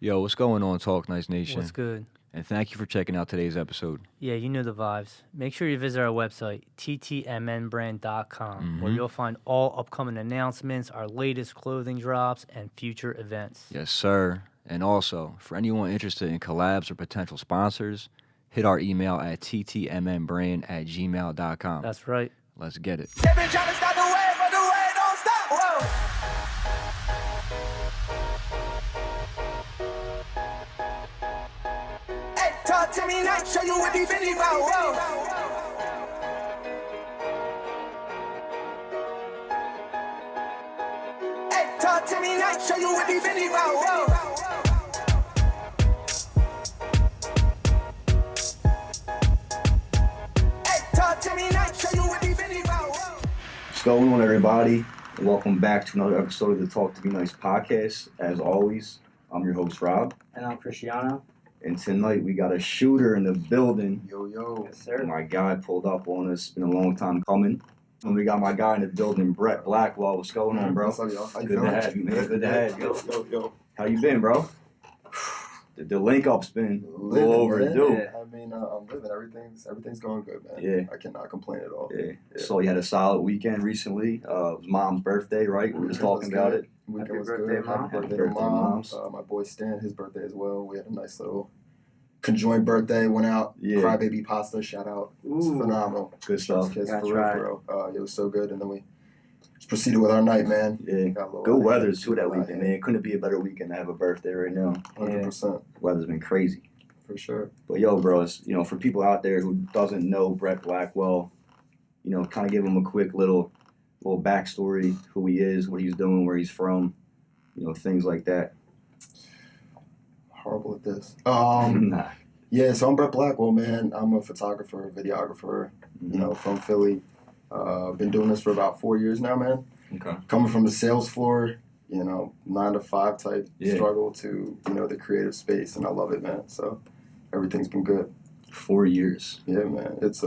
Yo, what's going on, Talk Nice Nation? What's good? And thank you for checking out today's episode. Yeah, you know the vibes. Make sure you visit our website, ttmnbrand.com, where you'll find all upcoming announcements, our latest clothing drops, and future events. Yes, sir. And also, for anyone interested in collabs or potential sponsors, hit our email at ttmnbrand@gmail.com. That's right. Let's get it. They've been trying to stop the wave, but the wave don't stop. Whoa. Hey, talk to me now, show you what these really about. Whoa. Hey, talk to me now, show you what these really about. Whoa. Hey, talk to me now, show you what these really about. Whoa. What's going on, everybody? And welcome back to another episode of the Talk to Be Nice podcast. As always, I'm your host, Rob. And I'm Cristiano. And tonight we got a shooter in the building. Yo. Yes, sir. My guy pulled up on us. It's been a long time coming. And we got my guy in the building, Brett Blackwell. What's going on, bro? What's up, y'all? How you Good to feeling? have you, man. Good to have you. Yo. How you been, bro? The link up's been a little Living, overdue. man. I mean, I'm living. Everything's going good, man. Yeah. I cannot complain at all. Yeah. So you had a solid weekend recently. It was Mom's birthday, right? We were just talking about it. Weekend Happy was birthday, good. Mom. Happy birthday Happy to birthday, Mom. Moms. My boy Stan, his birthday as well. We had a nice little conjoined birthday. Went out. Yeah. Crybaby pasta. Shout out. It's Ooh. phenomenal. Good stuff. Kids, Gotta for try real, for real. It was so good. And then we just proceeded with our night, man. Yeah. Got a little Good out of weather hand. too that Out of weekend, hand. man. Couldn't be a better weekend to have a birthday right now. 100%. Weather's been crazy. For sure. But yo, bros, for people out there who doesn't know Brett Blackwell, kind of give him a quick little backstory, who he is, what he's doing, where he's from, things like that. Horrible at this. Nah. Yeah, so I'm Brett Blackwell, man. I'm a photographer, videographer, from Philly. Been doing this for about 4 years now, man. Okay. Coming from the sales floor, 9 to 5 type Yeah. struggle to, the creative space, and I love it, man. So everything's been good. 4 years. Yeah, man. It's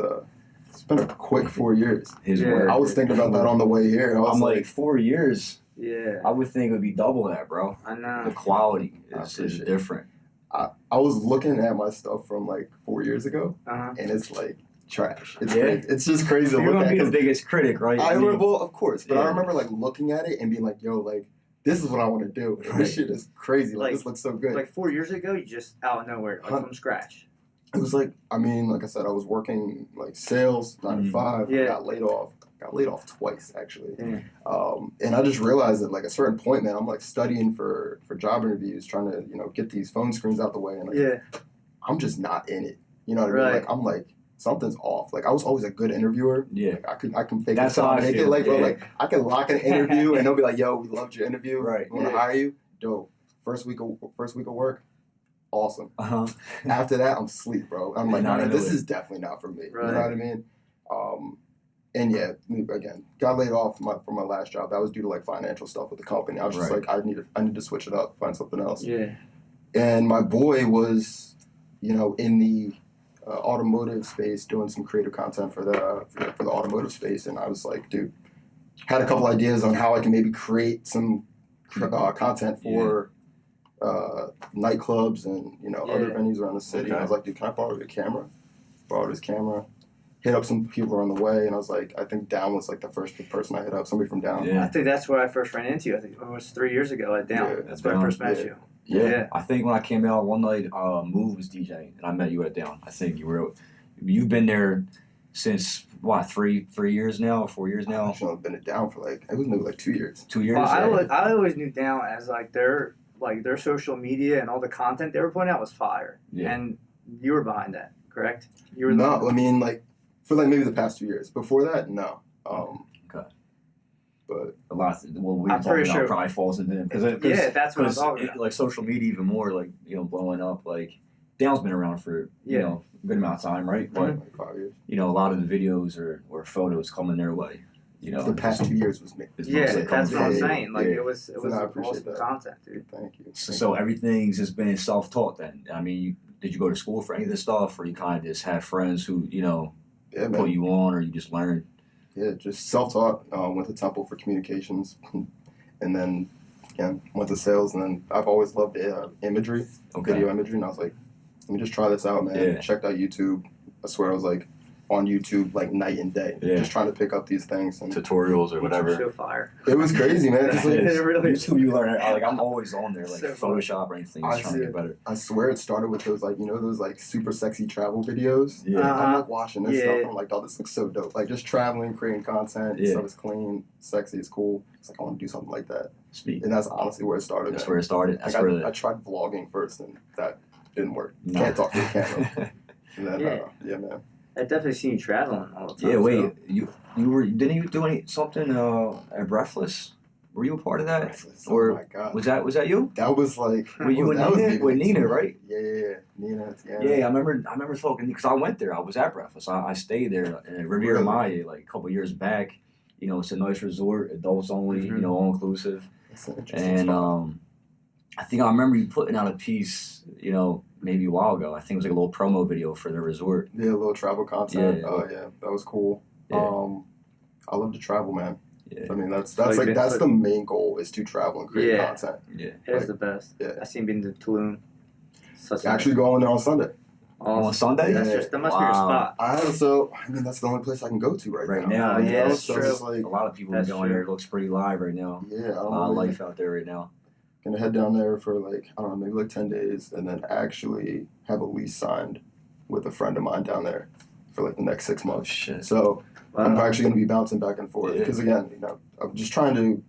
been a quick 4 years. His Yeah. work. I was thinking about that on the way here. I was I'm like 4 years. Yeah. I would think it would be double that, bro. I The know. quality I is appreciate it. different. I was looking at my stuff from like 4 years ago, Uh-huh. and it's like trash. It's Yeah. crazy. It's just crazy to You're look gonna at. be the 'Cause biggest critic, right? well, of course, but Yeah. I remember like looking at it and being like, "Yo, like this is what I want to do. And Right. This shit is crazy. Like Like- this looks so good." Like 4 years ago, you just out of nowhere, like from scratch. It was like, I mean, like I said, I was working like sales 9 to 5. Yeah. Got laid off. Got laid off twice actually. Yeah. And I just realized that like at a certain point, man, I'm like studying for job interviews, trying to get these phone screens out the way, and like, Yeah. I'm just not in it. You know what I mean? Right. Like I'm like something's off. Like I was always a good interviewer. Yeah. Like I can fake That's it till how I I make feel, it. Like bro, yeah. like I can lock an interview and they'll be like, "Yo, we loved your interview. Right. We want to Yeah. hire you. Dope. First week of work, awesome. Uh-huh. After that, I'm asleep, bro. I'm like, Not nah, into this it. is definitely not for me. Right. You know what I mean? And yeah, again, got laid off from my last job. That was due to like financial stuff with the company. I was just Right. like, I need to switch it up, find something else. Yeah. And my boy was, in the automotive space doing some creative content for the automotive space, and I was like, dude, had a couple ideas on how I can maybe create some content for nightclubs and other Yeah. venues around the city. Okay. And I was like, dude, can I borrow your camera? Borrowed his camera. Hit up some people on the way, and I was like, I think Down was like the first person I hit up. Somebody from Down. Yeah. I think that's where I first ran into you. I think it was 3 years ago at Down. Yeah, That's where Down, I first met yeah. you. Yeah. I think when I came out one night, Move was DJing, and I met you at Down. I think you've been there since what, 3 years now, 4 years Now now, actually I've been down for like it was maybe like 2 years. 2 years. Well, Yeah. I always knew Down as their social media and all the content they were putting out was fire. Yeah. And you were behind that, correct? You were No, I mean like for like maybe the past 2 years. Before that, no. Okay. But A lot. What we were I'm talking pretty about sure- probably falls into them because Yeah, that's what I'm talking about. like social media even more like blowing up. Like Down's been around for Yeah. a good amount of time, right? But like 5 years. a lot of the videos or photos coming their way. The past 2 years was me. it's Yeah, mostly that's coming what I'm from- saying. Like Yeah. it was So no, I appreciate awesome that. content, dude. Thank you. So everything's just been self-taught then. I mean, did you go to school for any of this stuff, or you kind of just have friends who Yeah, put man. you on, or you just learned? Yeah, just self-taught. Went to Temple for communications, and then again, went to sales, and then I've always loved imagery, video imagery, and I was like, let me just try this out, man. Yeah. Checked out YouTube. I swear I was like on YouTube like night and day, just trying to pick up these things and tutorials or whatever. So fire. it was crazy, man. It's like, It really YouTube, you learn. Like I'm always on there, like So Photoshop or anything, just trying to get better. I swear it started with those like those like super sexy travel videos. Yeah. I'm like watching this Yeah. stuff and I'm like, oh, this looks so dope. Like just traveling, creating content, Yeah. stuff is clean, sexy, it's cool. It's like I want to do something like that. Speak. And that's honestly where it started. That's man. where it started. That's Like, where I tried vlogging first and that didn't work. No. Can't talk to the camera. And then Yeah. man. I've definitely seen you traveling all the time. Yeah, wait. so- You didn't you do something at Breathless? Were you a part of that? Breathless. Or Oh my god. was that you? That was like Were you and that was Nina? maybe With like Nina, 2 right? Yeah. Nina. Yeah, I remember talking because I went there. I was at Breathless. I stayed there in Riviera Really? Maya like a couple years back. You know, it's a nice resort, adults only. You know, all inclusive. That's an interesting And spot. I think I remember you putting out a piece. You know, maybe a while ago. I think it was like a little promo video for the resort. Yeah, a little travel content. Yeah. Oh yeah, that was cool. Yeah. I love to travel, man. Yeah. I mean, that's So you've like been that's to- the main goal is to travel and create Yeah. content. Yeah. It is the best. Yeah. I seen being to Tulum. Such a Actually, going there on Sunday. On Sunday? That must be your Wow. spot. I mean, that's the only place I can go to right Right now. now, You yeah, know? that's So true. it's like, A lot of people That's going true. there. It looks pretty live right now. yeah, I A don't lot of know. life out there right now. Gonna head down there for like I don't know, maybe like 10 days, and then actually have a lease signed with a friend of mine down there for like the next 6 Oh months. shit. So I'm Wow. actually gonna be bouncing back and forth Yeah. because again, I'm just trying to.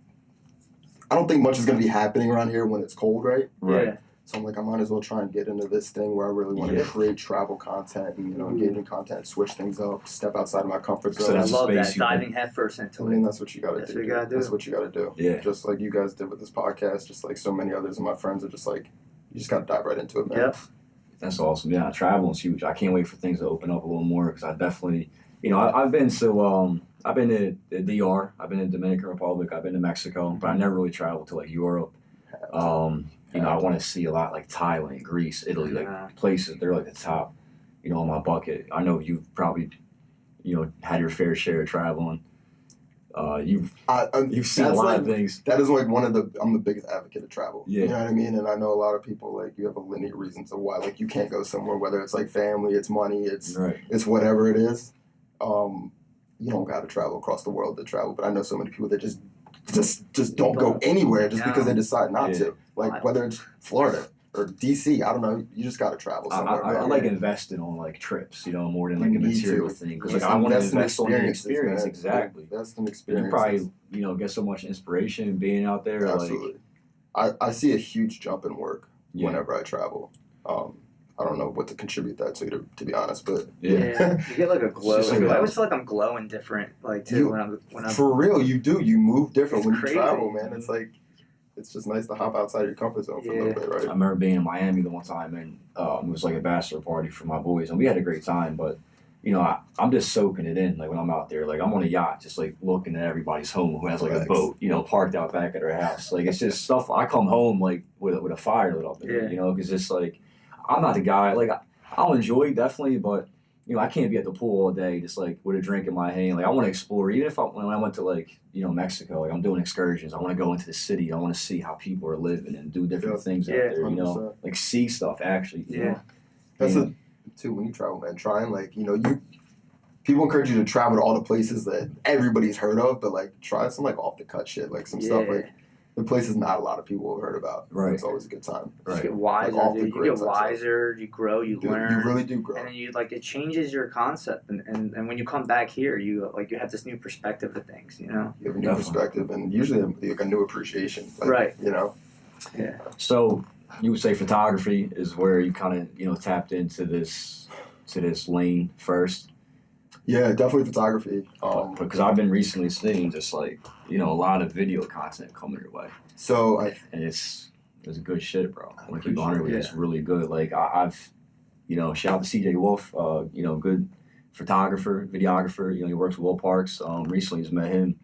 I don't think much is gonna be happening around here when it's cold, right? Right. Yeah. So I'm like, I might as well try and get into this thing where I really want to Yeah. create travel content and engage in content, switch things up, step outside of my comfort So zone. I that's a love space that. you Diving headfirst into I mean, it. that's what you gotta That's do. what you gotta That's do. what you gotta do. Yeah. Just like you guys did with this podcast, just like so many others of my friends are just like, you just gotta dive right into it, man. Yep. That's awesome. Yeah, traveling's huge. I can't wait for things to open up a little more because I definitely, I've been to the DR, I've been to Dominican Republic, I've been to Mexico, but I never really traveled to like Europe. I want to see a lot like Thailand, Greece, Italy, like Yeah. places. They're like the top, on my bucket. I know you've probably, had your fair share of traveling. You've seen a That's lot like, of things. that is like I'm the biggest advocate of travel. Yeah. You know what I mean? And I know a lot of people like you have a linear reasons of why like you can't go somewhere, whether it's like family, it's money, it's Right. whatever it is. You don't gotta travel across the world to travel, but I know so many people that just don't go anywhere just because No. they decide not Yeah. to. Like Wild. whether it's Florida or DC, I don't know. You just gotta travel somewhere. I man. like investing on like trips, more than like You a need material to. thing. Because Just like I want to invest in invest on the experiences, experience, man. exactly. Invest in You experiences. probably get so much inspiration being out there. Absolutely. I see a huge jump in work Yeah. whenever I travel. I don't know what to contribute that to be honest, but Yeah. You get like a glow. It's just like I always feel like I'm glowing different, like too, You- when I'm. for real, you move different It's when you crazy. travel, man. It's like it's just nice to hop outside your comfort zone for a little bit, I right? remember being in Miami the one time, and it was like a bachelor party for my boys, and we had a great time. But I'm just soaking it in. Like when I'm out there, like I'm on a yacht, just like looking at everybody's home who has like a Facts. boat, parked out back at their house. Like it's just stuff. I come home like with a fire lit up, in it, because it's like I'm not the guy. Like I'll enjoy definitely, but I can't be at the pool all day just like with a drink in my hand. Like I want to explore. Even if when I went to like Mexico, like I'm doing excursions. I want to go into the city. I want to see how people are living and do different Yeah. things out Yeah. there. 100%. Like see stuff actually. you Yeah. know? That's Yeah. too when you travel, man. Try and like people encourage you to travel to all the places that everybody's heard of, but like try some like off the cut shit, like some stuff like the places not a lot of people have heard about. Right. It's always a good time. You Right. get wiser, Like off the dude. You grid get type stuff. wiser, you grow, you Dude, learn. you really do grow. And then it changes your concept, and when you come back here, you have this new perspective of things, You have a new Definitely. perspective and usually like a new appreciation. Like, Right. So you would say photography is where you kind of tapped into this lane first. Yeah, definitely photography. Because I've been recently seeing just like a lot of video content coming your way, So and it's good shit, bro. I I'm gonna keep on with appreciate it. It's really good. Like I've shout out to CJ Wolf, good photographer, videographer. He works with Will Parks. Recently just met him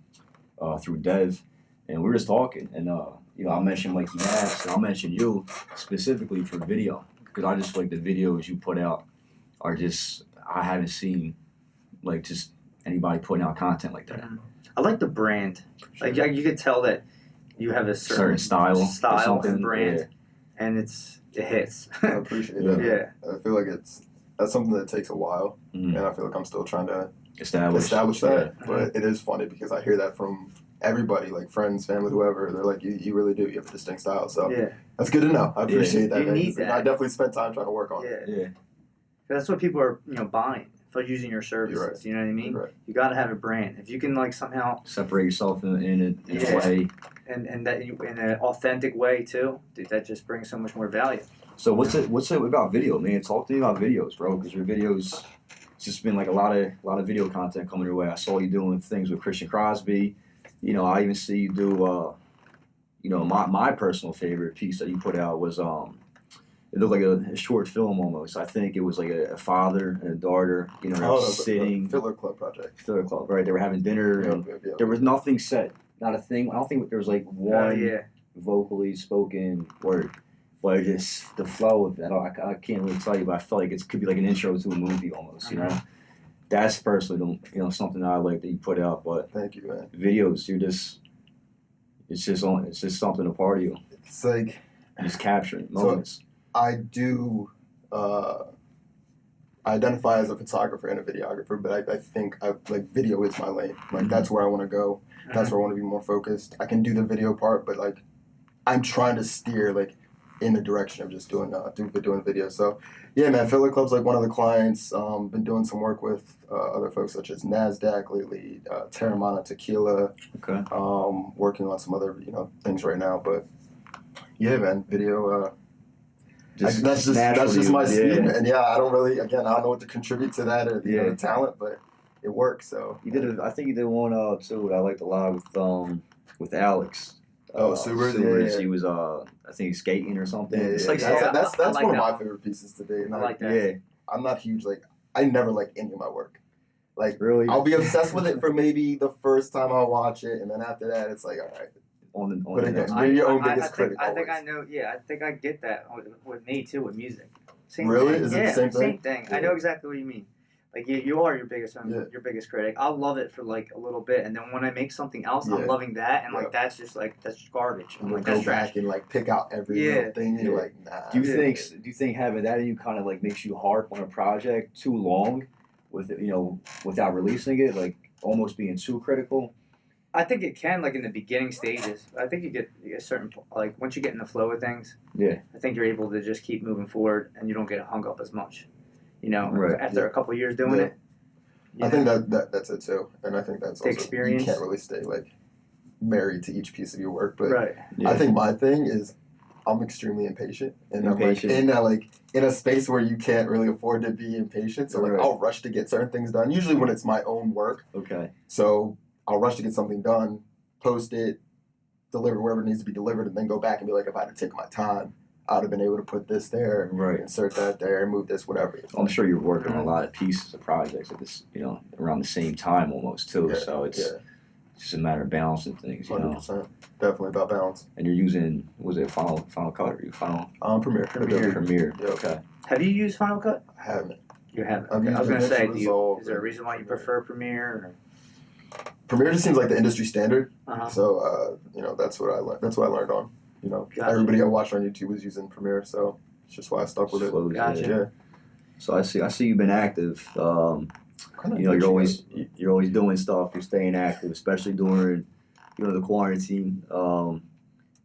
through Dev, and we were just talking, and I mentioned Mikey Nash, and I'll mention you specifically for video because I just feel like the videos you put out are just I haven't seen like just anybody putting out content like that. I like the brand. Like you could tell that You have a certain style or and something. brand, and it hits. I appreciate Yeah. that. Yeah. I feel like that's something that takes a while, Mhm. and I feel like I'm still trying to Established. that. Yeah. But it is funny because I hear that from everybody, like friends, family, whoever. They're like, you really do. You have a distinct style. So Yeah. that's good to know. I appreciate that. You man, need 'cause that. I definitely spent time trying to work on it. Yeah. Yeah. That's what people are, buying for using your services. You're right. You know what I mean? You're right. You got to have a brand. If you can like somehow Separate yourself in a Yeah. way. and that in an authentic way too, dude, that just brings so much more value. So what's it about video, man? Talk to me about videos, bro, because your videos, it's just been like a lot of video content coming your way. I saw you doing things with Christian Crosby. I even see you do my personal favorite piece that you put out was it looked like a short film almost. I think it was like a father and a daughter, sitting the Filler Club project. Filler Club, right? They were having dinner and Yeah. there was nothing said. Not a thing. I don't think there was like one Yeah. vocally spoken word. But it just the flow of that, I can't really tell you, but I felt like it could be like an intro to a movie almost, That's personally, something I like that you put out. But Thank you, man. videos, it's just something a part of you. It's like Just capturing moments. I do identify as a photographer and a videographer, but I think video is my lane. Like that's where I want to go. That's where I want to be more focused. I can do the video part, but like I'm trying to steer like in the direction of just doing video. So yeah, man, Filler Club's like one of the clients. Been doing some work with other folks such as NASDAQ lately, Terramana Tequila. Okay. Working on some other things right now, but yeah, man, video. That's just my speed, and I don't know what to contribute to that or the talent, but it works. So I think you did one too that I liked a lot with Alex. Subaru. He was I think skating or something. Yeah, It's yeah. like That's I like one of that my one. favorite pieces today. And I like that. yeah, I'm not huge I never like any of my work. Like really I'll be obsessed with it for maybe the first time I'll watch it, and then after that it's like all right. on But the again, next. you're your own I biggest critic. think I always. know. Yeah, I think I get that with me too with music. Same Really? thing. Is it the same thing? Same thing. I know exactly what you mean. Like you are your biggest Yeah. your biggest critic. I'll love it for like a little bit, and then when I make something else, Yeah. I'm loving that, and Yeah. like that's just garbage. I'm You'll like go that's trash. back and like pick out every Yeah. little thing. And you're Yeah. like, nah. Do you think having that in you kind of like makes you harp on a project too long, without releasing it, like almost being too critical? I think it can like in the beginning stages. I think you get a certain like once you get in the flow of things. Yeah. I think you're able to just keep moving forward, and you don't get hung up as much. Right. After a couple years doing Yeah. it. I think that's it too, and I think that's The also experience. you can't really stay like married to each piece of your work, but Right. Yeah. I think my thing is I'm extremely impatient, and Impatient. in a space where you can't really afford to be impatient. So like Right. I'll rush to get certain things done. Usually when it's my own work, Okay. so I'll rush to get something done, post it, deliver wherever it needs to be delivered, and then go back and be like, if I had to take my time, I'd have been able to put this there, Right. insert that there, move this, whatever. I'm sure you're working on a lot of pieces of projects at this, around the same time almost too. Yeah, So it's just a matter of balancing things, 100%. Definitely about balance. And you're using, was it Final Cut or you Final Premiere. Premiere? Yeah. Okay. Have you used Final Cut? I haven't. You haven't. I've Okay. I was used gonna say, Resolve is there a reason why you prefer Premiere? Or? Premiere just seems like the industry standard, Uh-huh. so that's what I learned. That's what I learned on. Gotcha. Everybody I watched on YouTube was using Premiere, so it's just why I stuck with it. Flows, Gotcha. Yeah. So I see you've been active. You're always doing stuff. You're staying active, especially during the quarantine. A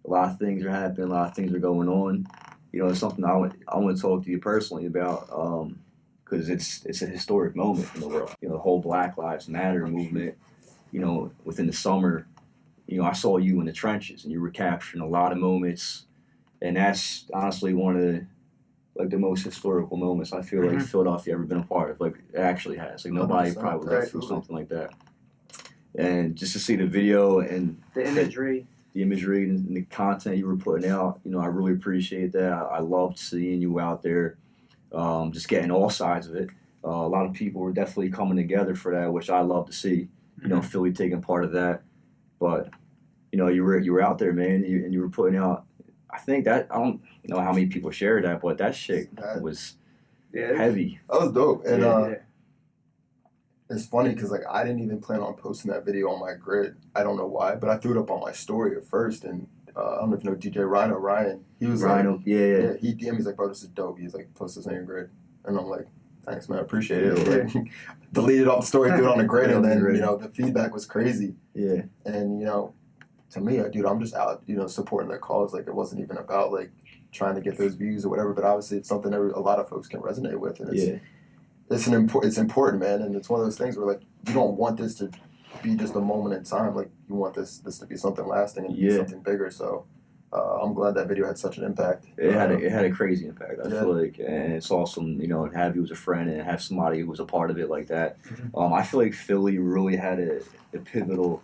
lot of things are happening. A lot of things are going on. It's something I want to talk to you personally about because it's a historic moment in the world. The whole Black Lives Matter movement. Within the summer, I saw you in the trenches and you were capturing a lot of moments, and that's honestly one of the most historical moments I feel like Philadelphia ever been a part of. Like it actually has. Like nobody 100%, probably lived through absolutely. something like that. And just to see the video and The imagery. the imagery and the content you were putting out, I really appreciate that. I loved seeing you out there, just getting all sides of it. A lot of people were definitely coming together for that, which I love to see. Philly taking part of that, but you were out there, man, and you were putting out. I think that I don't know how many people shared that, but that shit was Yeah. heavy. That was dope, and Yeah. it's funny because like I didn't even plan on posting that video on my grid. I don't know why, but I threw it up on my story at first, and I don't know if you know DJ Ryan. He was Rhino, like, yeah. he DM'd, he's like, bro, this is dope. He's like, post this on your grid, and I'm like, thanks, man, I appreciate it. Like, deleted off the story, threw it on the grid, and then the feedback was crazy. Yeah. And to me, dude, I'm just out, supporting their cause. Like, it wasn't even about like trying to get those views or whatever, but obviously it's something a lot of folks can resonate with, and it's important, man. And it's one of those things where like you don't want this to be just a moment in time. Like you want this to be something lasting and be something bigger. So I'm glad that video had such an impact. It had a crazy impact. I feel like, and it's awesome, to have you as a friend and have somebody who was a part of it like that. I feel like Philly really had a pivotal,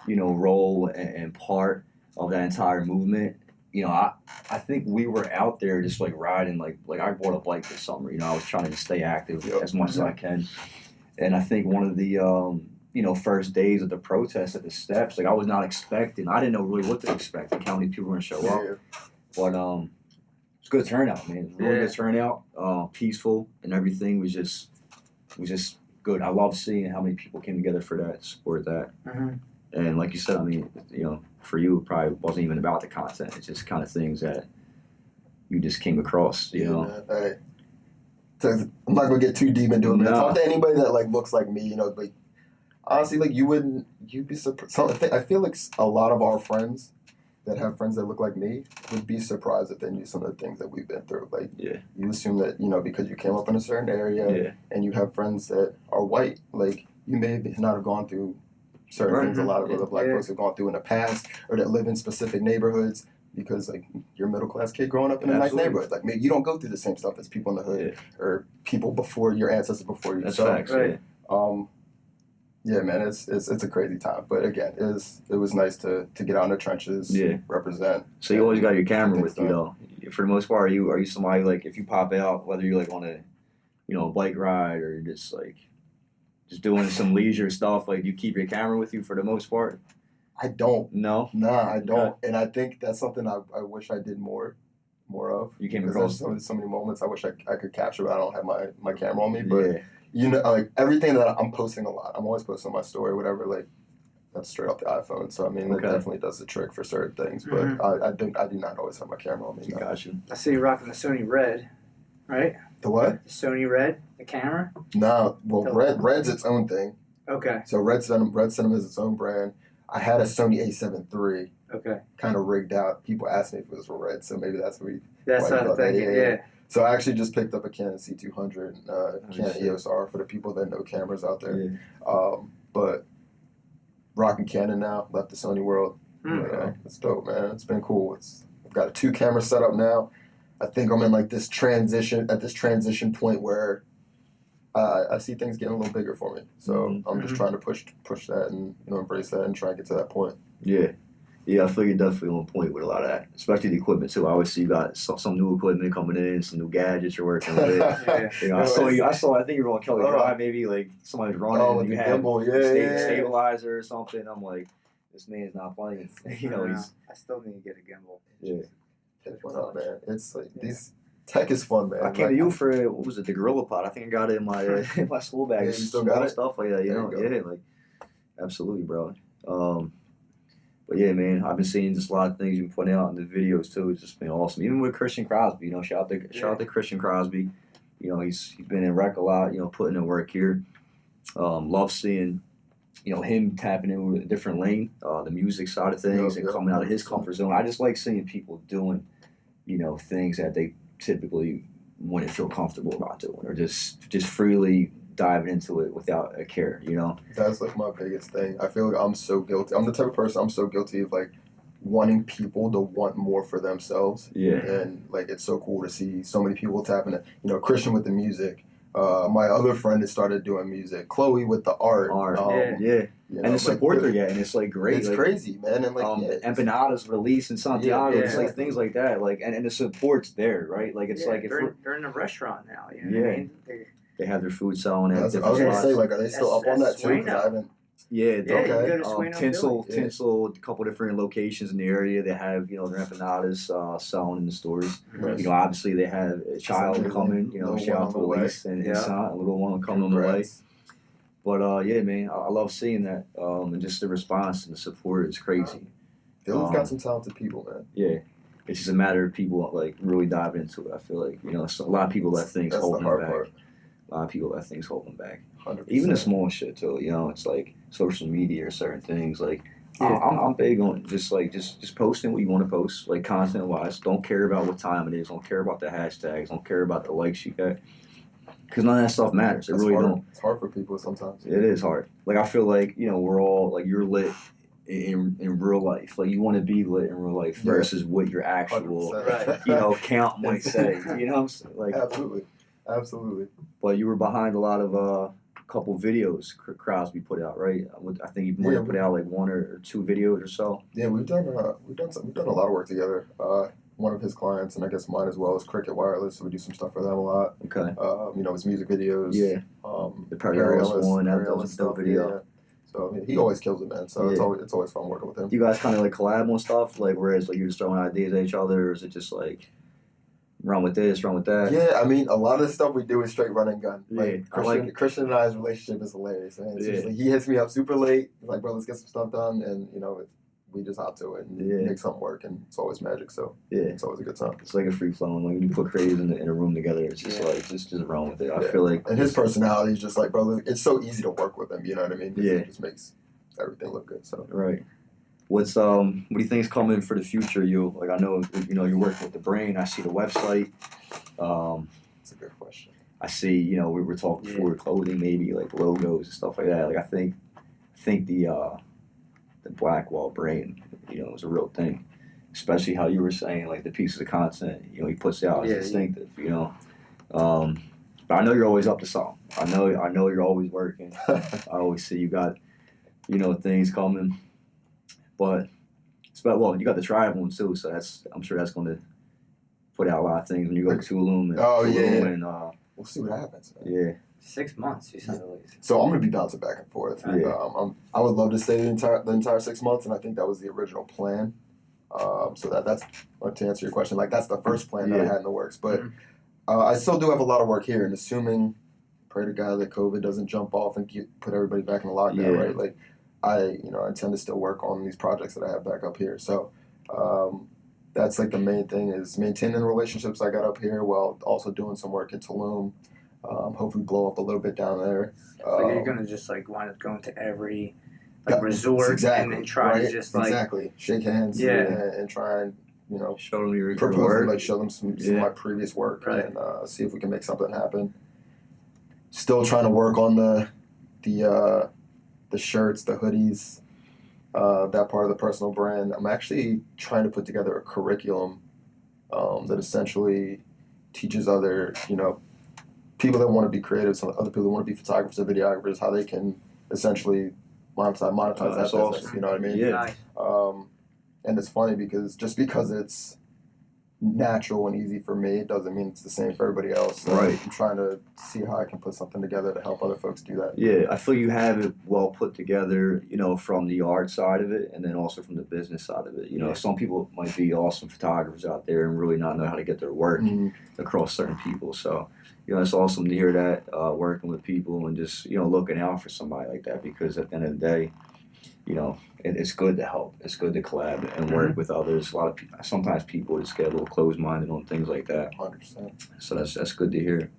role and part of that entire movement. I think we were out there just like riding, like I bought a bike this summer. I was trying to just stay active as much as I can, and I think one of the first days of the protest at the steps, like I was not expecting. I didn't know really what to expect, like how many people were gonna show up. But it's a good turnout, man. It was a really good turnout, peaceful, and everything was just good. I love seeing how many people came together for that, support that. And like you said, I mean, for you, it probably wasn't even about the content. It's just kind of things that you just came across, Man, hey. I'm not gonna get too deep into it, man. Talk to anybody that like looks like me, like honestly, like you'd be surprised. I feel like a lot of our friends that have friends that look like me would be surprised if they knew some of the things that we've been through. Like, you assume that, because you came up in a certain area and you have friends that are white, like you may not have gone through certain things a lot of other black folks have gone through in the past, or that live in specific neighborhoods, because like you're a middle class kid growing up in a nice neighborhood. Like maybe you don't go through the same stuff as people in the hood or people before your ancestors before you. That's so, facts, yeah, man, it's a crazy time. But again, it was nice to get out in the trenches, represent. So you always got your camera with you, though. For the most part, are you somebody like if you pop out, whether you're like on a bike ride or just doing some leisure stuff, like you keep your camera with you for the most part? I don't. No? Nah, I don't. Okay. And I think that's something I wish I did more of. You came across so many moments I wish I could capture, but I don't have my camera on me. But like everything that I'm posting a lot, I'm always posting on my story, whatever, like that's straight off the iPhone. So I mean, it definitely does the trick for certain things. But I do not always have my camera on me. No. Gotcha. I see you rocking the Sony Red, right? The what? The Sony Red, the camera? No, well, Red's its own thing. Okay. So Red Cinema is its own brand. I had a Sony A7 III. Okay. Kind of rigged out. People asked me if it was for Red, so maybe that's what I'm thinking. Yeah. So I actually just picked up a Canon C200, Canon EOS R for the people that know cameras out there. Yeah. But rocking Canon now. Left the Sony world. It's dope, man. It's been cool. I've got a 2-camera setup now. I think I'm in like this transition point where I see things getting a little bigger for me. So I'm just trying to push that and embrace that and try and get to that point. Yeah, I feel you're definitely on point with a lot of that, especially the equipment too. I always see you got some new equipment coming in, some new gadgets you're working with. I saw. I think you were on Kelly Drive, maybe like somebody's running. Oh, and you the have gimbal, stabilizer or something. I'm like, this man's not playing. I still need to get a gimbal. Yeah. Pick one up, man. It's like these tech is fun, man. I came to you for what was it, the Gorilla Pod? I think I got it in my in my school bag. Yeah, you still got it? Stuff like that, like absolutely, bro. But yeah, man, I've been seeing just a lot of things you've been putting out in the videos too. It's just been awesome. Even with Christian Crosby, shout out to Christian Crosby. He's been in rec a lot. Putting in work here. Love seeing him tapping in with a different lane, the music side of things, and coming out of his comfort zone. I just like seeing people doing, things that they typically wouldn't feel comfortable about doing, or just freely diving into it without a care, That's like my biggest thing. I feel like I'm so guilty. I'm the type of person, I'm so guilty of like wanting people to want more for themselves. Yeah. And like it's so cool to see so many people tapping it. Christian with the music. My other friend has started doing music. Chloe with the art. And the support they're getting, it's like great. It's like, crazy, man. And like Empanadas release in Santiago, it's like things like that. Like and the support's there, right? Like it's like if they're in a restaurant now. What I mean? They have their food selling at different I was gonna spots. say, like, are they still up on that too? Because I haven't. Yeah, okay. Tinsel, a couple different locations in the area. They have their empanadas selling in the stores. Nice. Obviously they have a child coming. Shout out to Elise and his son, a little one coming on the way. But yeah, man, I love seeing that. And just the response and the support is crazy. Philly's got some talented people, man. Yeah. It's just a matter of people like really diving into it. I feel like so a lot of people let things That's hold the them hard back. part. A lot of people let things hold them back. 100%. Even the small shit too. It's like social media or certain things. Like Yeah. I'm big on just posting what you want to post, like content wise. Don't care about what time it is. Don't care about the hashtags. Don't care about the likes you get. Because none of that stuff matters. It That's really hard. don't. It's hard for people sometimes. It is hard. Like I feel like we're all like you're lit in real life. Like you want to be lit in real life Yeah. versus what your actual 100%. count might say. You know what I'm saying? Like Absolutely. But you were behind a lot of couple videos Crosby put out, right? I think you might have put out like one or two videos or so. Yeah, we've done a lot of work together. One of his clients, and I guess mine as well, is Cricket Wireless. So we do some stuff for them a lot. Okay. His music videos. Yeah. The Perry Ellis one, that was a dope video. Yeah. So he always kills it, man. So Yeah. it's always fun working with him. Do you guys kind of like collab on stuff, like whereas like you're just throwing ideas at each other, or is it just like run with this, run with that? Yeah, I mean, a lot of the stuff we do is straight run and gun. Yeah, Like I like it. Christian and I's relationship is hilarious, man. It's Yeah. just like he hits me up super late. He's like, bro, let's get some stuff done, and we just hop to it and Yeah. make something work, and it's always magic. So Yeah. it's always a good time. It's like a free flowing. Like when you put creatives in a room together, it's just like just run with it. I feel like And his personality is just like, bro, it's so easy to work with him. You know what I mean? 'Cause Yeah. It just makes everything look good. So right. What do you think is coming for the future? I know you're working with the brain. I see the website. it's a good question. I see we were talking before clothing, maybe like logos and stuff like that. Like I think the Blackwell brain is a real thing, especially how you were saying like the pieces of content he puts out is distinctive. But I know you're always up to something. I know you're always working. I always see you got things coming. But you got the triathlon too, so I'm sure that's going to put out a lot of things when you go to Tulum. And, We'll see what happens. Man. Yeah. 6 months, you said at least. So I'm gonna be bouncing back and forth. Yeah. I would love to stay the entire 6 months, and I think that was the original plan. So that's to answer your question. Like that's the first plan that I had in the works, but I still do have a lot of work here, and assuming, pray to God that COVID doesn't jump off and put everybody back in the lockdown, right? Like I tend to still work on these projects that I have back up here. So that's like the main thing is maintaining the relationships I got up here while also doing some work in Tulum. Hopefully blow up a little bit down there. So you're gonna just like wind up going to every resort and then try to just shake hands and try and show them your propose work. them, like show them some of my previous work and see if we can make something happen. Still trying to work on the shirts, the hoodies, that part of the personal brand. I'm actually trying to put together a curriculum that essentially teaches other people that want to be creative, some other people that want to be photographers or videographers, how they can essentially monetize that business. Awesome. You know what I mean? Yeah. nice. And it's funny because just because it's natural and easy for me, it doesn't mean it's the same for everybody else. So Right. I'm trying to see how I can put something together to help other folks do that. Yeah, I feel you have it well put together, from the art side of it and then also from the business side of it. Some people might be awesome photographers out there and really not know how to get their work across certain people. So, it's awesome to hear that, working with people and just, looking out for somebody like that because at the end of the day, it's good to help. It's good to collab and work with others. A lot of sometimes people just get a little closed-minded on things like that. 100%. So that's good to hear.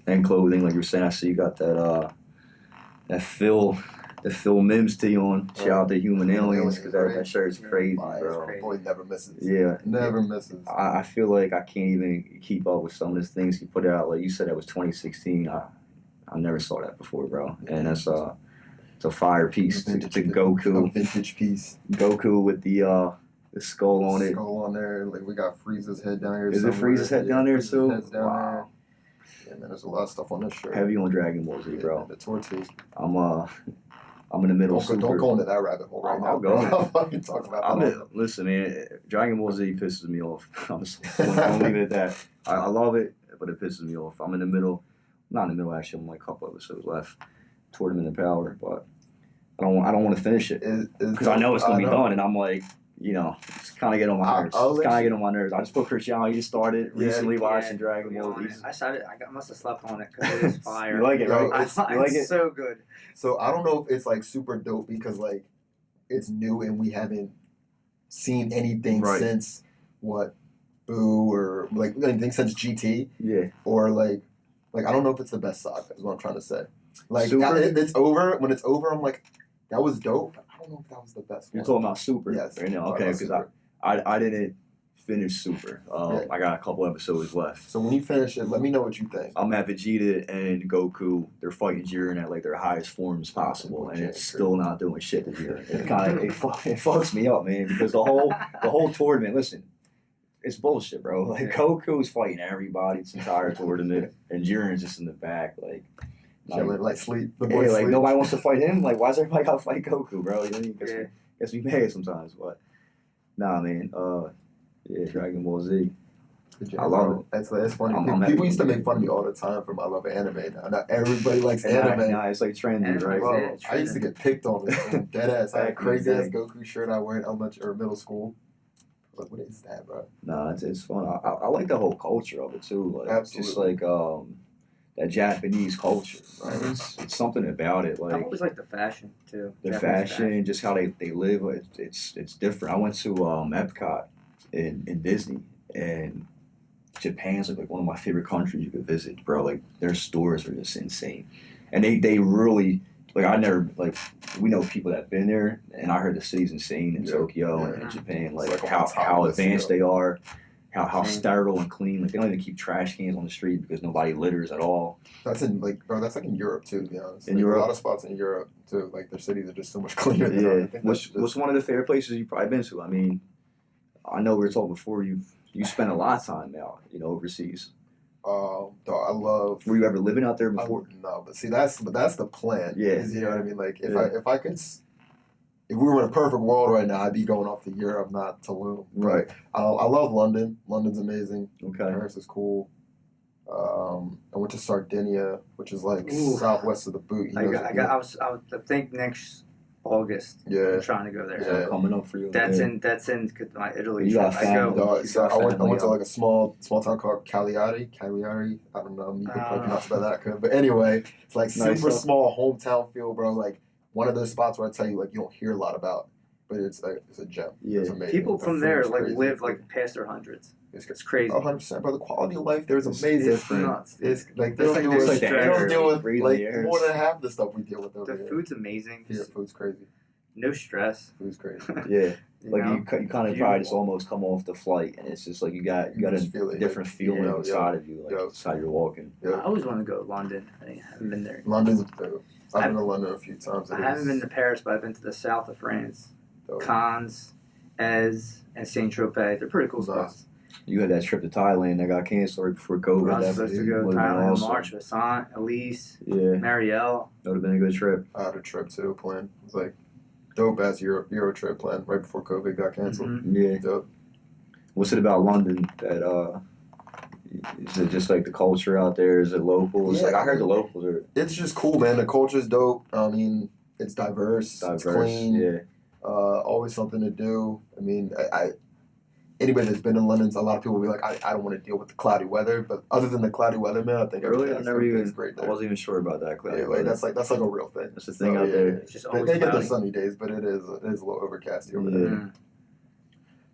And clothing, like you were saying, I see you got that Phil Mims tee on. Shout out to Human Aliens because that shirt's crazy, bro. crazy. Boy never misses. Yeah, Never misses. I feel like I can't even keep up with some of the things he put out. Like you said, that was 2016. I never saw that before, bro. And that's it's a fire piece to Goku. A vintage piece. Goku with the skull on it. Skull on there. Like we got Frieza's head down here. Is it Frieza's head down there Frieza's too? head's down Wow. there. Yeah, man, there's a lot of stuff on this shirt. Heavy on Dragon Ball Z, bro. The tortilla. I'm in the middle. Don't go into that rabbit hole right now. I'll go. I'll fucking talk about that. Listen, man. Dragon Ball Z pisses me off. I'm gonna leave it at that. I love it, but it pisses me off. I'm in the middle. Not in the middle actually. I'm like a couple episodes left. Tournament of Power, but I don't want to finish it because I know it's gonna be done, and I'm like, you know, it's kind of getting on my nerves. I'll It's let kind of you- getting on my nerves. I just put Cristiano. He just started recently watching Dragon Ball. I started. I must have slept on it because it is fire. You like it, right? Yo, You like It's it? so good. So I don't know if it's like super dope because like it's new and we haven't seen anything Right. since what Boo or like anything since GT Yeah. or like I don't know if it's the best saga is what I'm trying to say. Like Super? it's over when it's over. I'm like that was dope. I don't know if that was the best You're one. talking about Super Yes. right now. Talking Okay, about because Super. I didn't finish Super. Yeah. I got a couple episodes left. So when you finish it, let me know what you think. I'm at Vegeta and Goku. They're fighting Jiren at like their highest forms possible, and it's still not doing shit to Jiren. It kind of it fucks me up, man, because the whole tournament. Listen, it's bullshit, bro. Like Yeah. Goku's fighting everybody this entire tournament, and Jiren's just in the back, like. Chilling, like sleep. The Yeah, boy like sleep. nobody wants to fight him. Like, why does everybody gotta fight Goku, bro? You know, Yeah. gets me mad sometimes, but nah, man. Yeah, Dragon Ball Z. I love it. It's funny. I'm People happy. used to make fun of me all the time for my love of anime. Now everybody likes And anime. now it's like trendy, Anime. right? Bro, Yeah, it's I used to get picked on dead ass. I had Back in the crazy ass day. Goku shirt I wear in elementary or middle school. Like, what is that, bro? Nah, it's fun. I like the whole culture of it too. Like, Absolutely. just like that Japanese culture, right? It's something about it, I like always like the fashion too. the Japanese fashion, just how they live. It's different. I went to Epcot in Disney, and Japan's like one of my favorite countries you could visit, bro. Like their stores are just insane, and they really like I never like we know people that've been there, and I heard the city's insane in Yeah. Tokyo Yeah. and Japan, It's like like how on top how of the advanced scale. they are. How Same. sterile and clean. Like they don't even keep trash cans on the street because nobody litters at all. That's in that's like in Europe too, to be honest. In Like, Europe? a lot of spots in Europe too. Like their cities are just so much cleaner than ours. I think What's one of the favorite places you've probably been to? I mean, I know we were talking before. You spent a lot of time out, overseas. dog, I love. Were you ever living out there before? No, but see, that's the plan. Yeah. is, you know what I mean. Like if Yeah. I could, if we were in a perfect world right now, I'd be going off to Europe, not Tulum. Right. I love London. London's amazing. Okay. Paris is cool. I went to Sardinia, which is like Ooh. southwest of the boot. I think next August. Yeah. I'm trying to go there. Is that coming up for you? That's Yeah. in my Italy You trip. got I family. go. Dog, so got I went family to up. like a small town called Cagliari. Cagliari. I don't know. You can probably Ah. pronounce it by that good. But anyway, it's like Nice super stuff. small hometown feel, bro. Like one of those spots where I tell you like you don't hear a lot about, but it's a gem. Yeah. It's amazing. People The from food there is like crazy. live like past their hundreds. It's It's crazy. 100%, bro. The quality of life there is It's amazing. different. Nuts. It's like they It's don't like deal this with like the they don't air, deal with breathing like the air. more than half the stuff we deal with over The here. food's amazing. Yeah, food's crazy. No stress. Food's crazy. Yeah. You Like know? you kind of probably just Beautiful. almost come off the flight, and it's just like you got You just a feel it, different feeling Yeah, inside of you, like yeah. it's how you're walking. I always want to go to London. I haven't been there. London's dope. I've been to London a few times. I haven't been to Paris, but I've been to the south of France. dope. Cannes, Aix, and Saint Tropez. They're pretty cool Nice. spots. You had that trip to Thailand that got canceled right before COVID. I was That supposed to go to would've been Thailand in awesome. March with Sant, Elise, Yeah, Marielle. that would have been a good trip. I had a trip too planned. It was like dope ass Euro trip planned right before COVID got canceled. Mhm. Yeah. Dope. What's it about London that is it just like the culture out there? Is it local? It's Yeah, like I heard the locals are It's just cool, man. The culture's dope. I mean, it's diverse. diverse. It's clean. Yeah. Always something to do. I mean, I anybody that's been in London, a lot of people will be like, I don't want to deal with the cloudy weather. But other than the cloudy weather, man, I think Really, I everything's never even. great I there. wasn't even sure about that. Yeah, like that's like a real thing. That's the thing So, out yeah, there. It's just They, always they get their cloudy. sunny days, but it is a little overcasty over Yeah. there. Mm.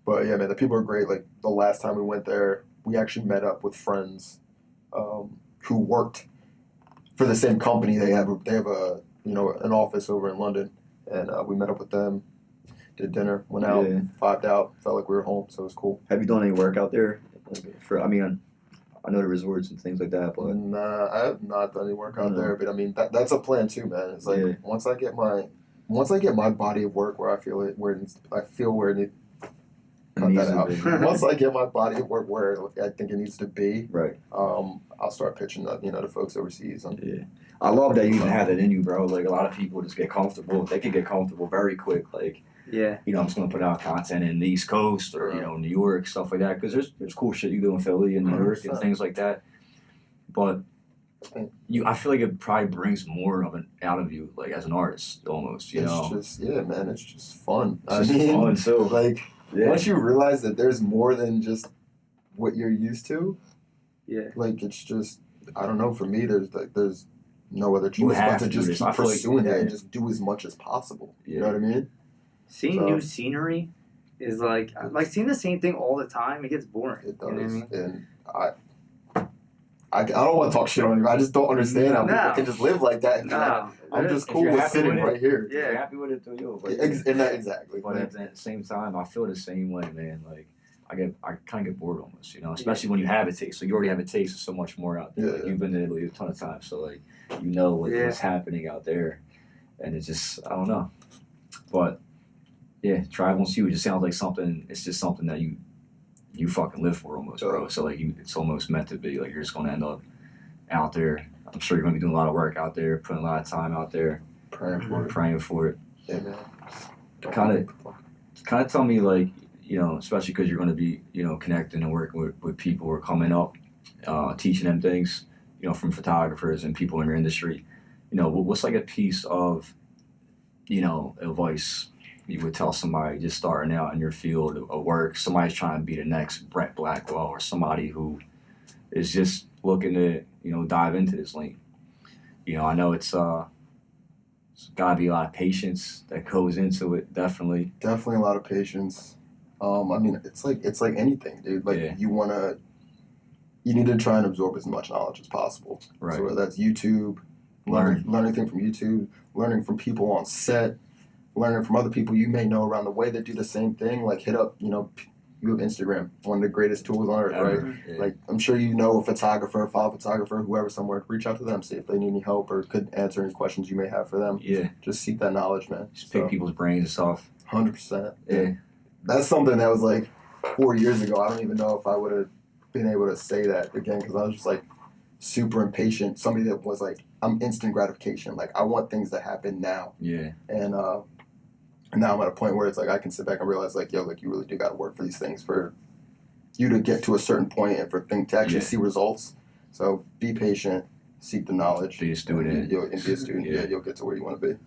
But yeah, man, the people are great. Like the last time we went there, we actually met up with friends who worked for the same company. They have a an office over in London, and we met up with them, did dinner, went out, Yeah. vibed out, felt like we were home, so it was cool. Have you done any work out there? I mean, I know the resorts and things like that, but Nah, I have not done any work out No. there, but I mean that's a plan too, man. It's like Yeah. once I get my body of work where I feel it cut needs that to out. be. Once I get my body of work where I think it needs to be, right. I'll start pitching that, to folks overseas. Yeah. I love that you even have that in you, bro. Like a lot of people just get comfortable. They can get comfortable very quick. Like, Yeah. I'm just gonna put out content in the East Coast or New York, stuff like that. Because there's cool shit you do in Philly and New York and 100%. things like that. But I feel like it probably brings more of an out of you, like as an artist, almost. You know, It's just man, it's just fun. It's just fun. So like yeah. once you realize that there's more than just what you're used to, Yeah. like it's just I don't know. For me, there's no other You choice have but to to do just this. keep I feel like- pursuing that and yeah. just do as much as possible. Yeah. You know what I mean? Seeing So- new scenery is like seeing the same thing all the time. It gets boring. It does, You know what I mean? and I don't want to talk shit on you. I just don't understand how No. people can just live like that. And No, I'm just If cool you're with happy sitting with it, right here. If you're Yeah. happy with it, do you? But, Exactly. but at the same time, I feel the same way, man. Like I kind of get bored almost, you know, especially when you have a taste. So you already have a taste of so much more out there. Yeah. Like, you've been to Italy a ton of times, so like you know what's happening out there, and it's just I don't know, but yeah, traveling's huge. It sounds like something. It's just something that you fucking live for almost, bro. So like it's almost meant to be. Like you're just gonna end up out there. I'm sure you're gonna be doing a lot of work out there, putting a lot of time out there, praying for it. Yeah, man. Kind of tell me, like, you know, especially because you're going to be, you know, connecting and working with people who are coming up, teaching them things, you know, from photographers and people in your industry. You know, what's like a piece of, you know, advice you would tell somebody just starting out in your field of work, somebody's trying to be the next Brett Blackwell or somebody who is just looking to, you know, dive into this lane? You know, I know it's got to be a lot of patience that goes into it, definitely. Definitely a lot of patience. I mean, it's like anything, dude. Like Yeah. you need to try and absorb as much knowledge as possible. Right. So whether that's YouTube, learning things from YouTube, learning from people on set, learning from other people you may know around the way that do the same thing. Like hit up, you know, you have Instagram, one of the greatest tools on earth, right? Yeah. Like I'm sure you know a photographer, follow a photographer, whoever somewhere. Reach out to them, see if they need any help or could answer any questions you may have for them. Yeah. Just seek that knowledge, man. Just pick people's brains and stuff. 100%. Yeah. That's something that was like 4 years ago. I don't even know if I would have been able to say that again because I was just like super impatient. Somebody that was like, I'm instant gratification. Like I want things to happen now. Yeah. And now I'm at a point where it's like I can sit back and realize like, yo, like you really do got to work for these things for you to get to a certain point and for things to actually see results. So be patient, seek the knowledge. Be a student. You'll be a student. Yeah. Yeah, you'll get to where you want to be.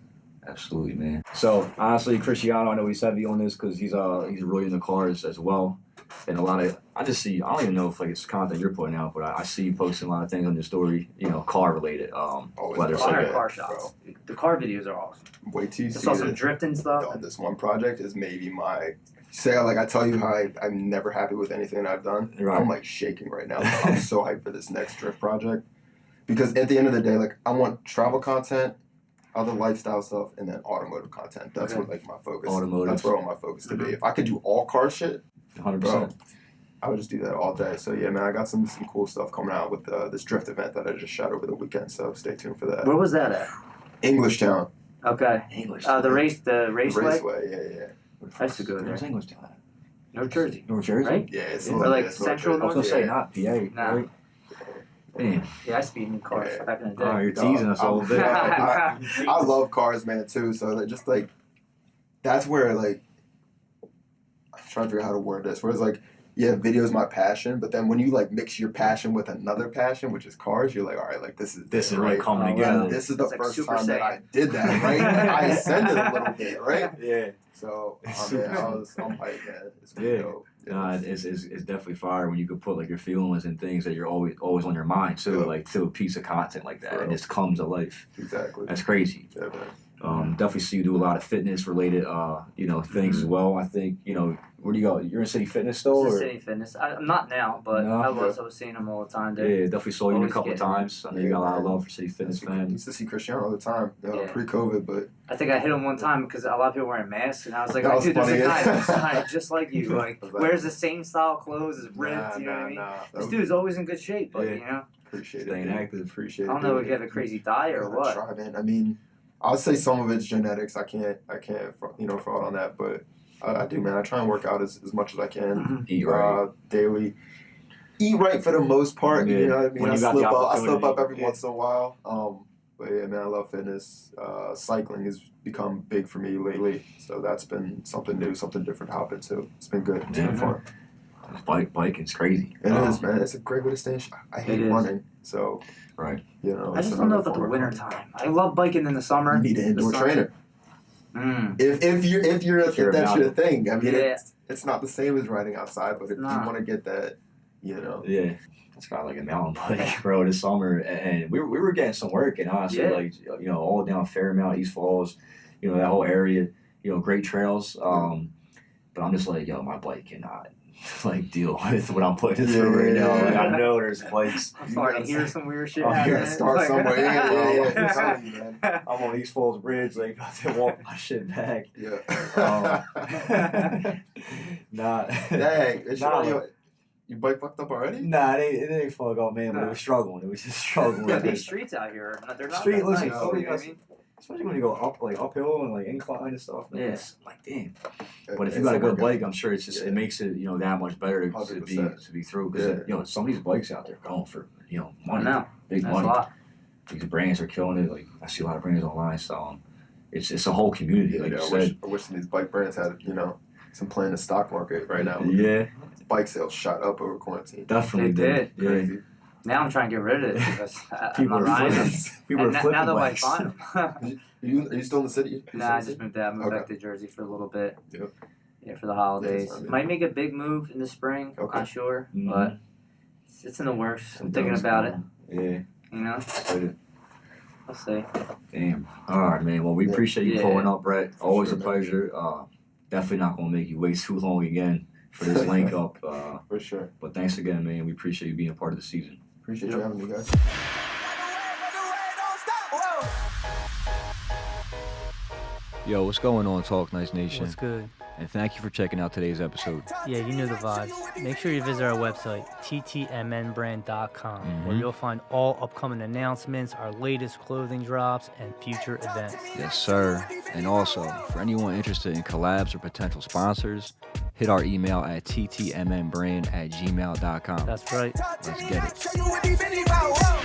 Absolutely, man. So honestly, Cristiano, I know he's heavy on this because he's really into cars as well, and a lot of I don't even know if like it's content you're putting out, but I see you posting a lot of things on your story, you know, car related. Whether it's Fire like car shots. The car videos are awesome. Wait till you I see saw some it. drifting stuff. Dog, this one project is maybe my I tell you how I'm never happy with anything I've done. Right. I'm like shaking right now. I'm so hyped for this next drift project because at the end of the day, like I want travel content, other lifestyle stuff, and then automotive content. That's what like my focus. Automotive. That's where all my focus to be. If I could do all car shit, 100%. I would just do that all day. So yeah, man, I got some cool stuff coming out with this drift event that I just shot over the weekend. So stay tuned for that. Where was that at? Englishtown. Okay. English. The raceway. Raceway. Yeah. I used to go there. Where's English down at? North Jersey. North Jersey. Right? Yeah, it's Yeah. a Or little like bit, it's a central little I was bit. gonna say not PA. Nah. Right? Man, Yeah, I speed in cars Yeah. back in the day. oh, you're teasing us a little bit. I love cars, man, too. So that just like that's where like I'm trying to figure out how to word this. Where it's like, yeah, video is my passion, but then when you like mix your passion with another passion, which is cars, you're like, all right, like this is really right? coming Oh, together. wow. This is the It's like first Super time that Saiyan. I did that, right? I ascended a little bit, right? Yeah. So man, I'm hyped, man. It's gonna be Yeah. dope. It's definitely fire when you could put like your feelings and things that you're always on your mind too, Yeah. like to a piece of content like that, For and real. it comes to life. Exactly. That's crazy. Yeah, man. Definitely see you do a lot of fitness related, things as well. I think where do you go? You're in City Fitness still, This or is City Fitness. I'm not now, but No? I was seeing them all the time there. yeah, definitely saw you in a Always couple getting- times. I know you got a lot of love for City Fitness I fans. used to see Cristiano all the time, Yeah. pre-COVID, but I think I hit him one time because a lot of people wearing masks, and I was like, That oh, was dude, there's a funny. guy that's trying just like you. Like, I was like, wears the same style clothes, is ripped, you know what I mean? This dude's always in good shape, but, Yeah. you know, Appreciate it. Staying dude. active. Appreciate I it. don't know dude. if you have a crazy diet or I what. try, man. I mean, I'll say some of it's genetics. I can't, fraud on that, but I do, man. I try and work out as much as I can, Eat right. daily. Eat right for the most part. Yeah. You know what I mean? When I you got slip the up. I slip up opportunity, every yeah. once in a while. But yeah, man, I love fitness. Cycling has become big for me lately, so that's been something new, something different to hop into. It's been good. It's been fun. Biking's crazy. It is, man. It's a great way to stay in shape. I hate It is. running, so Right. you know. I it's just don't know another about the form of winter fun. time. I love biking in the summer. You need an indoor The sun- trainer. If You're that's your about thing, I mean, Yeah. it's not the same as riding outside. But if you Nah. want to get that, you know, Yeah. It's got like a mountain bike, bro, this summer. And we were getting some work, and honestly, Yeah. like, you know, all down Fairmount, East Falls, you know, that whole area, you know, great trails. But I'm just like, yo, my bike cannot like deal with what I'm putting through right now. Like, I know there's bikes. I'm starting to hear some weird shit. Oh, you gotta happening. start somewhere. Yeah. Yeah. I'm telling you, man. I'm on East Falls Bridge, like, about to walk my shit back. Yeah. Nah. Dang, it's Nah. you bike fucked up already? Nah, it ain't fuck up, man. But it was struggling. It was just struggling. Yeah, these streets out here, they're not Street, that listen, nice, oh, you know what yes. I mean? Especially when you go up, like uphill and like incline and stuff. Man, Yeah. it's like, damn. But if you It's got a good workout. bike, I'm sure it's just Yeah. it makes it, you know, that much better to 100%. be through. Because Yeah. you know, some of these bikes out there going for, you know, I money, know. big That's a money. lot. These brands are killing it. Like, I see a lot of brands online, so it's a whole community, Yeah, like you I said. wish some of these bike brands had, you know, some play in the stock market right now. Yeah, Bike sales shot up over quarantine. definitely They Yeah, Crazy. Now I'm trying to get rid of it because I'm people not are riding them. flipping. People are And flipping now nobody bikes. find them. Are you still in the city? You still Nah, in I the just city? moved out. Moved back Okay. to Jersey for a little bit. Yep. Yeah, for the holidays. I mean- Might make a big move in the spring. Okay. Not sure, Mhm. but it's in the works. I'm Some thinking things about it. going on. You know, Yeah. I'll see. Damn. All right, man. Well, we Yeah. appreciate you Yeah. pulling up, Brett. Always sure, a man. pleasure. Definitely not gonna make you wait too long again for this link up. For sure. But thanks again, man. We appreciate you being a part of the season. Appreciate you having me, guys. Yo, what's going on, Talk Nice Nation? What's good? And thank you for checking out today's episode. Yeah, you know the vibes. Make sure you visit our website, ttmnbrand.com, where you'll find all upcoming announcements, our latest clothing drops, and future events. Yes, sir. And also, for anyone interested in collabs or potential sponsors, hit our email at ttmnbrand@gmail.com. That's right. Let's get it. Show you what he been about.